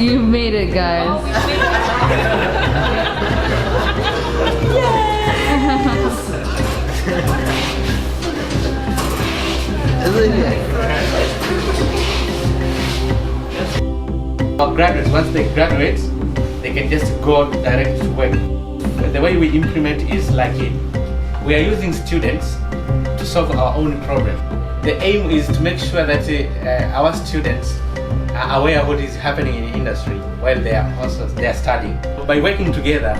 You made it, guys. Oh, we made Our graduates, once they graduate, they can just go direct to work. The way we implement is like we are using students to solve our own problem. The aim is to make sure that our students are aware of what is happening in the industry while they are studying. By working together,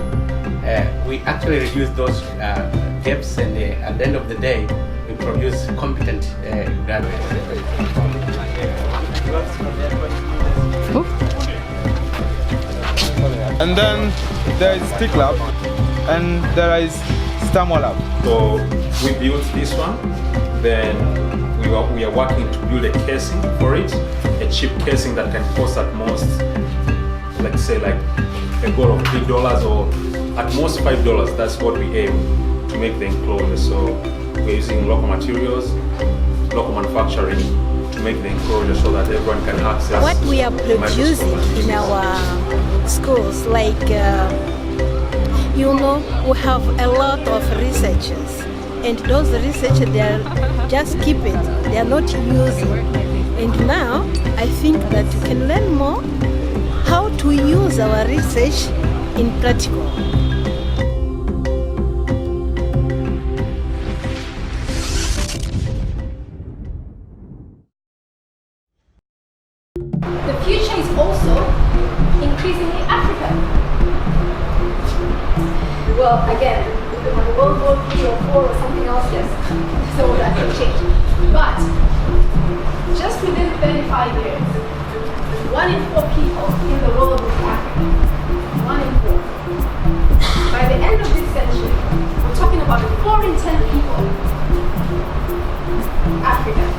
we actually reduce those gaps, and at the end of the day, we produce competent graduates. And then there is Stick Lab, and there is Stamo Lab. So we built this one, then we are working to build a casing for it, a cheap casing that can cost at most, let's say like a goal of $3 or at most $5. That's what we aim to make the enclosure. So we're using local materials, local manufacturing to make the enclosure so that everyone can access what we are producing in our schools. Like we have a lot of researchers, and those researchers, they are just keep it, they are not using. And now I think that we can learn more how to use our research in practical. The future is also increasingly African. Well, again, we could have a World War III or IV or something else, yes, so that can change. But just within 35 years, 1 in 4 people in the world is African. 1 in 4. By the end of this century, we're talking about 4 in 10 people African.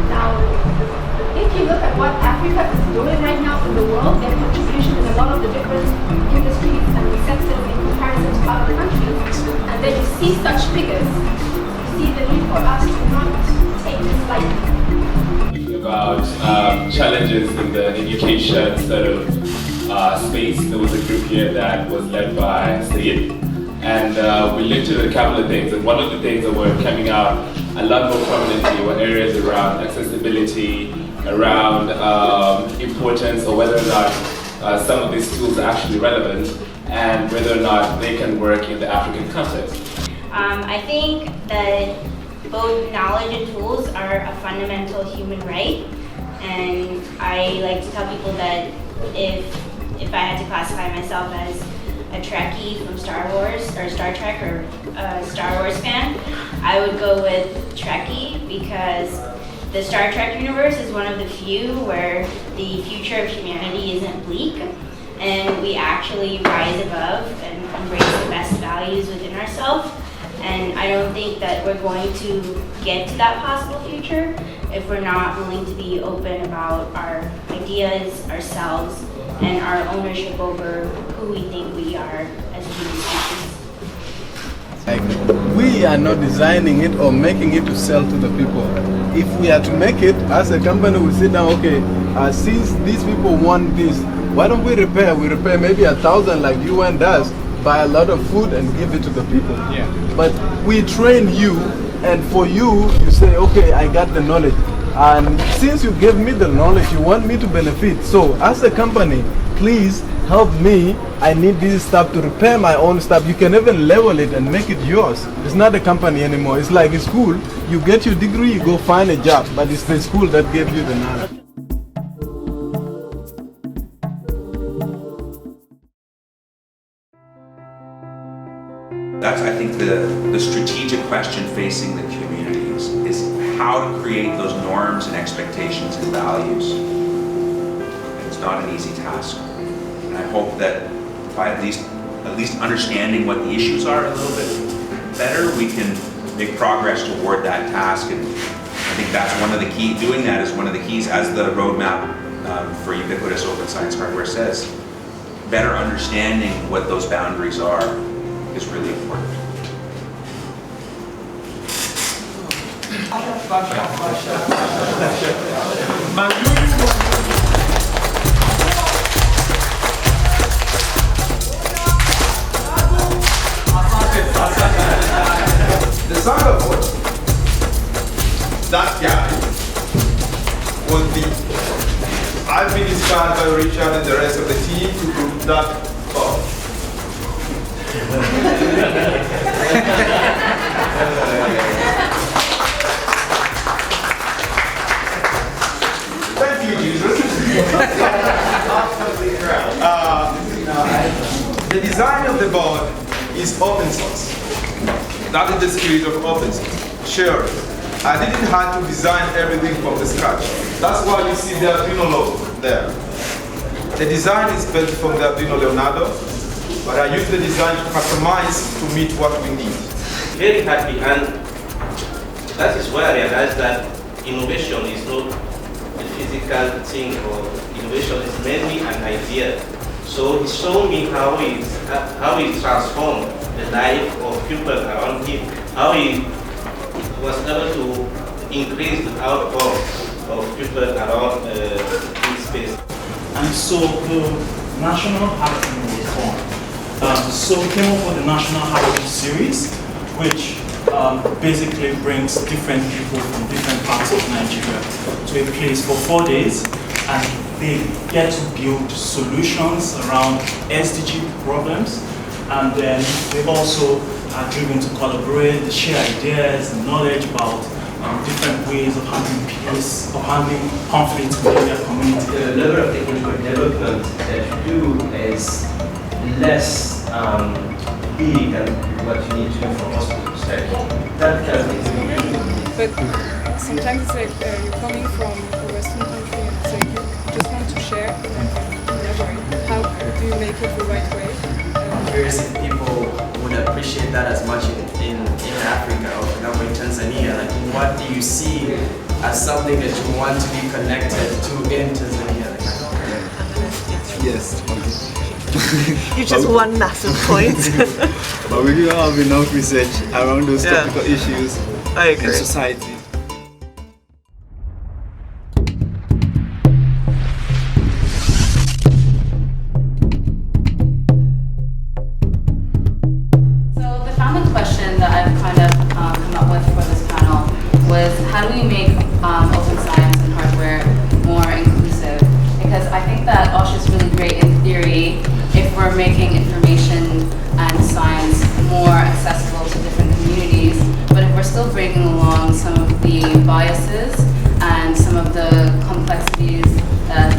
Now, if you look at what Africa is doing right now in the world, their contribution in a lot of the different industries and the sectors in comparison to other countries, and then you see such figures, you see the need for us to not take this lightly. About challenges in the education sort of space. There was a group here that was led by Sayed, and we looked at a couple of things, and one of the things that were coming out a lot more prominently were areas around accessibility, around importance, or whether or not some of these tools are actually relevant, and whether or not they can work in the African context. I think that both knowledge and tools are a fundamental human right, and I like to tell people that if I had to classify myself as a Trekkie from Star Wars or Star Trek or a Star Wars fan, I would go with Trekkie, because the Star Trek universe is one of the few where the future of humanity isn't bleak, and we actually rise above and embrace the best values within ourselves. And I don't think that we're going to get to that possible future if we're not willing to be open about our ideas, ourselves, and our ownership over who we think we are as a human species. Like, we are not designing it or making it to sell to the people. If we are to make it, as a company, we sit down, okay, since these people want this, why don't we repair? We repair maybe 1,000 like UN does, buy a lot of food and give it to the people. Yeah. But we train you, and for you, you say, okay, I got the knowledge. And since you gave me the knowledge, you want me to benefit. So as a company, please help me. I need this stuff to repair my own stuff. You can even level it and make it yours. It's not a company anymore. It's like a school. You get your degree, you go find a job, but it's the school that gave you the knowledge. That's, I think, the strategic question facing the communities is how to create those norms and expectations and values. It's not an easy task. And I hope that by at least understanding what the issues are a little bit better, we can make progress toward that task. And I think that's one of the keys, doing that is one of the keys, as the roadmap for ubiquitous open science hardware says. Better understanding what those boundaries are is really important. The Sangapore, that guy was I've been inspired by Richard and the rest of the team to do that. Thank you, Jesus. The design of the board is open source. That is the spirit of open source. Sure, I didn't have to design everything from the scratch. That's why you see the Arduino logo there. The design is built from the Arduino Leonardo, but I use the design to customize to meet what we need. Very happy, and that is why I realized that innovation is not a physical thing, or innovation is mainly an idea. So he showed me how he transformed the life of people around him, how he was able to increase the outcome of people around this space. And so the National Hackathon was born. So we came up with the National Hackathon series, which basically brings different people from different parts of Nigeria to a place for 4 days, and they get to build solutions around SDG problems, and then they also are driven to collaborate, to share ideas and knowledge about different ways of handling peace, of handling conflict within their community. The level of technical development that you do is less big than what you need to do for hospitals. Like, that kind of thing. But sometimes it's like you're coming from a Western country and it's like you just want to share and elaborate. How do you make it the right way? Curious if people would appreciate that as much in Africa, or for example in Tanzania. Like, what do you see as something that you want to be connected to in Tanzania? Yes. You just one massive point. But we do have enough research around those topical issues in society. How do we make open science and hardware more inclusive? Because I think that OSH is really great in theory if we're making information and science more accessible to different communities, but if we're still bringing along some of the biases and some of the complexities that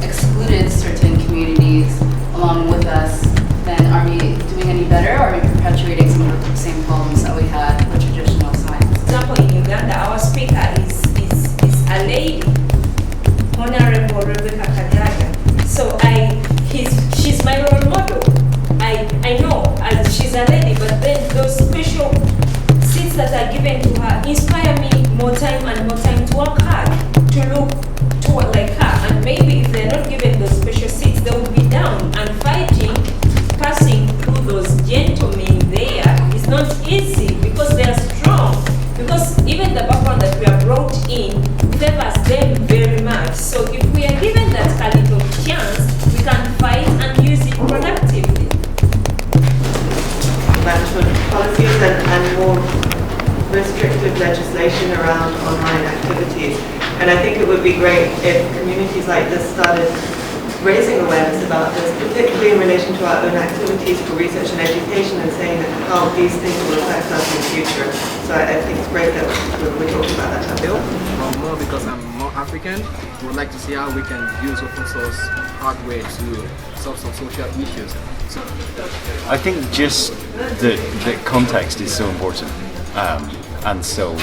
excluded certain communities along with us, then are we doing any better, or are we perpetuating some of the same problems that we had with traditional science? For example, in Uganda, our speaker is a lady, Honorable Rebecca Kadaga. So she's my role model. I know she's a lady, but then those special seats that are given to her inspire me more time and more time to work hard, to look toward like her. And maybe if they're not given those special seats, they will be down and fighting, passing through those gentlemen there is not easy because they are strong. Because even the background that we are brought in favors them very much. So if we are given that a little chance, we can fight and use it productively. Management policies and more restrictive legislation around online activities. And I think it would be great if communities like this started raising awareness about this, particularly in relation to our own activities for research and education, and saying that how these things will affect us in the future. So I think it's great that we're talking about that type of stuff. More because I'm more African, we would like to see how we can use open source hardware to solve some social issues. So I think just the context is so important, and so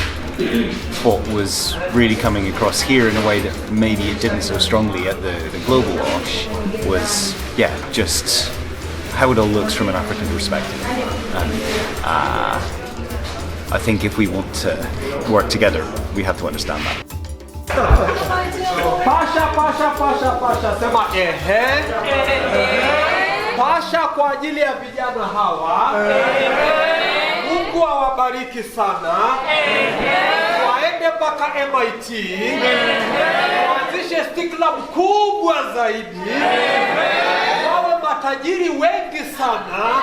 what was really coming across here in a way that maybe it didn't so strongly at the global OSH was, just how it all looks from an African perspective. And I think if we want to work together, we have to understand that. Pasha, sema ehe. Pasha kwa ajili ya vijana hawa. Mungu awabariki sana. Waende waende mpaka MIT, waanzishe stikla kubwa zaidi, wawe matajiri wengi sana,